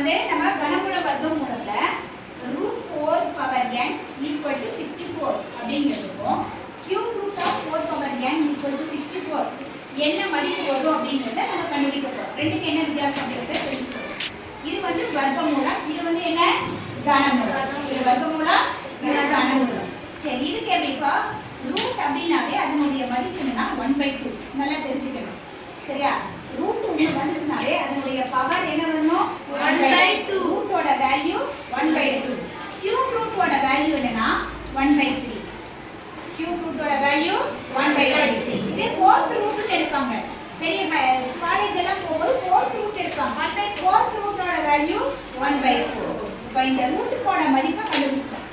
வந்து நம்ம கனமூல வர்க்கமூலம்ல √4 பவர் n ஈக்குவல் டு 64 அப்படின்னு இருக்கும். Cube root of 4 power n equal to 64 என்ன மதிப்பு வரும் அப்படிங்கிறத நம்ம கண்டுபிடிக்க போறோம். ரெண்டுக்கு என்ன வித்தியாசம் அப்படிங்கிறத தெரிஞ்சுக்கணும். இது வந்து வர்க்கமூலம், இது வந்து என்ன கனமூலம். இது வர்க்கமூலம், இது கனமூலம். சரி, இதுக்கு எப்படிப்பா ரூட் அப்படின்னாலே அதனுடைய மதிப்பு என்னன்னா 1/2. நல்லா தெரிஞ்சுக்கணும். சரியா? ரூட் ஒன்று வந்துச்சுனாலே அதனுடைய பவர் என்ன வரணும் 1/2. ரூட்டோட வேல்யூ 1/2. கியூப் ரூட்டோட வேல்யூ என்னன்னா 1/3. கியூப் ரூட்டோட வேல்யூ 1/3. இதே ஃபோர்த் ரூட் எடுப்பாங்க. பெரிய காலேஜ் எல்லாம் போகும்போது ஃபோர்த் ரூட் எடுப்பாங்க. ஃபோர்த் ரூட்டோட வேல்யூ 1/4. இப்போ இந்த ரூட்டுக்கோட மதிப்பை கண்டுபிடிச்சிட்டோம்.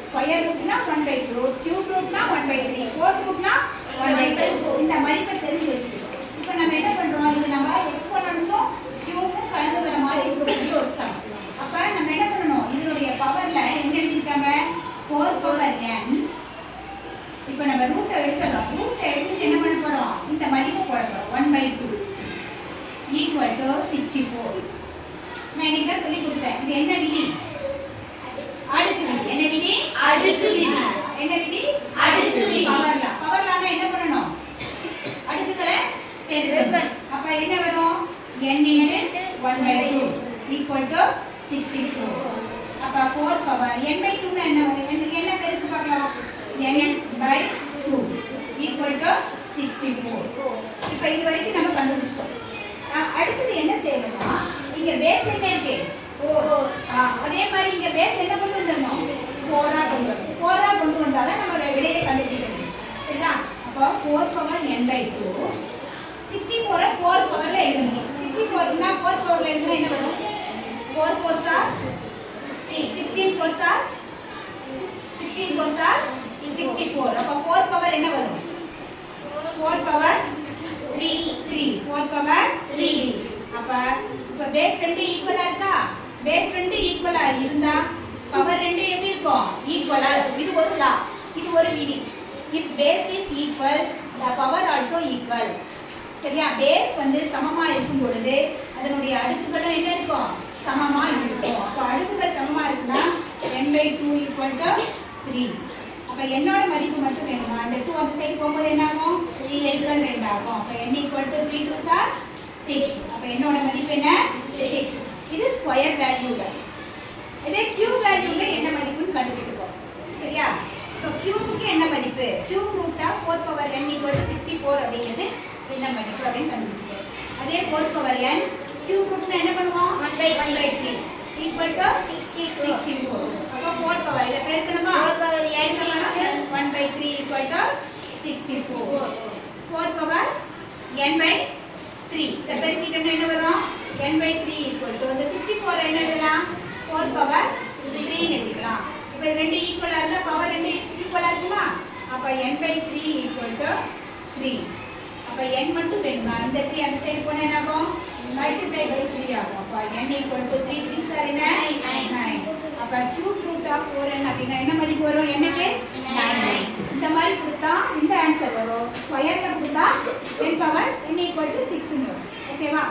ஸ்கொயர் ரூட்னா 1/2, கியூப் ரூட்னா 1/3, ஃபோர்த் ரூட்னா 1/4. இந்த மதிப்பை தெரிஞ்சு வச்சுக்கிட்டோம். இப்போ நம்ம என்ன பண்றோம், இது நம்ம எக்ஸ்போனன்ட்ஸும் கியூபும் கலந்து வர மாதிரி இருக்கக்கூடிய ஒரு சம். அப்போ நம்ம என்ன பண்ணணும், இதனுடைய பவர்ல என்ன எழுதிருக்காங்க 4 பவர் n. இப்போ நம்ம ரூட்டை எடுத்துறோம். ரூட்டை எடுத்துட்டு என்ன பண்ண போறோம், இந்த மதிப்பை போட போறோம் 1/2 ஈக்குவல் டு 64. நான் இன்னைக்கு சொல்லி கொடுத்தேன். இது என்ன விதி? அடுக்கு விதி. என்ன விதி? அடுக்கு விதி. என்ன விதி? அடுக்கு விதி. பவர்லானா என்ன பண்ணணும், அடுக்குகளை பெருக்கணும். அப்ப என்ன வரும் n * 1/2 ஈக்குவல் டு 64. அப்ப 4 பவர் n/2 னா என்ன வரும், என்ன பெருக்கு பார்க்கலாம், n/2 ஈக்குவல் டு 64. இப்போ இது வரைக்கும் நம்ம கண்டுபிடிச்சிட்டோம். அடுத்தது என்ன செய்யணும்னா, இங்க பேஸ் என்ன இருக்கு 4. அதே மாதிரி இங்க பேஸ் என்ன கொண்டு வந்துடணும் 4 கொண்டு வரணும். 4 கொண்டு வந்தாதான் நம்ம விடையை கண்டுபிடிக்க முடியும். சரிங்களா? அப்போ 4 பவர் n/2 64 4 பவர்ல எழுதணும். 64 னா 4 பவர்ல எழுதுனா என்ன வரும், 4 4s are 16, 16 4s are 16 4s are 64. அப்ப 4 பவர் என்ன வரும் 4 பவர் 3, 4 பவர் 3. அப்ப இப்ப பேஸ் 2 ஈக்குவலா இருக்கா, பேஸ் 2 ஈக்குவலா இருந்தா பவர் 2 எப்படி இருக்கும், ஈக்குவலா இருக்கும். இது ஒரு லா, இது ஒரு விதி. if base is equal the power also equal. சரியா? பேஸ் வந்து சமமா இருக்கும் பொழுது அதனுடைய அடுக்குகளும் என்ன இருக்கும், சமமா இருக்கும். அப்ப அடுக்குகள் சமமா இருக்குன்னா n/2 = 3. அப்ப என்னோட மதிப்பு மட்டும் வேணுமா, அந்த 2 அந்த சைடு போகும்போது என்ன ஆகும் 3 = 2 ஆகும். அப்ப n = 3 2s are 6. அப்ப என்னோட மதிப்பு என்ன 6. இது ஸ்கொயர் வேல்யூல. இதே கியூப் வேல்யூல என்ன மதிப்புன்னு கண்டுபிடிப்போம். சரியா? இப்போ கியூப்க்கு என்ன மதிப்பு, cube root of 4 power n = 64 அப்படிங்கிறது என்ன மதிப்பு அப்படின்னு கண்டுபிடிப்போம். அதே 4 பவர் n கியூப் ரூட்னா என்ன பண்ணுவோம் 1/3 = 64. அப்போ 4 பவர் இத பெருக்கணுமா, 4 பவர் n = 1/3 = 64. 4 பவர் n/3 இத பெருக்கிட்டோம்னா என்ன வரும் n/3 = இந்த 64 என்ன எழுதலாம் 4 பவர் 3 எழுதிக்கலாம். இப்போ இது ரெண்டு ஈக்குவலா இருந்தா பவர் ரெண்டு ஈக்குவலா இருக்குமா, அப்ப n/3 = 3. அப்ப n மட்டும் வேணுமா, இந்த 3 அந்த சைடு போனா என்ன ஆகும் மல்டிப்ளை பை 3 ஆகும். அப்ப n = 3 3 சார் என்ன 9. அப்ப கியூப் ரூட் ஆஃப் 4n அப்படினா என்ன மதிப்பு வரும், என்னக்கு 9. இந்த மாதிரி கொடுத்தா இந்த ஆன்சர் வரும். ஸ்கொயர்ல கொடுத்தா n பவர் n = 6 ன்னு வரும். ஓகேவா?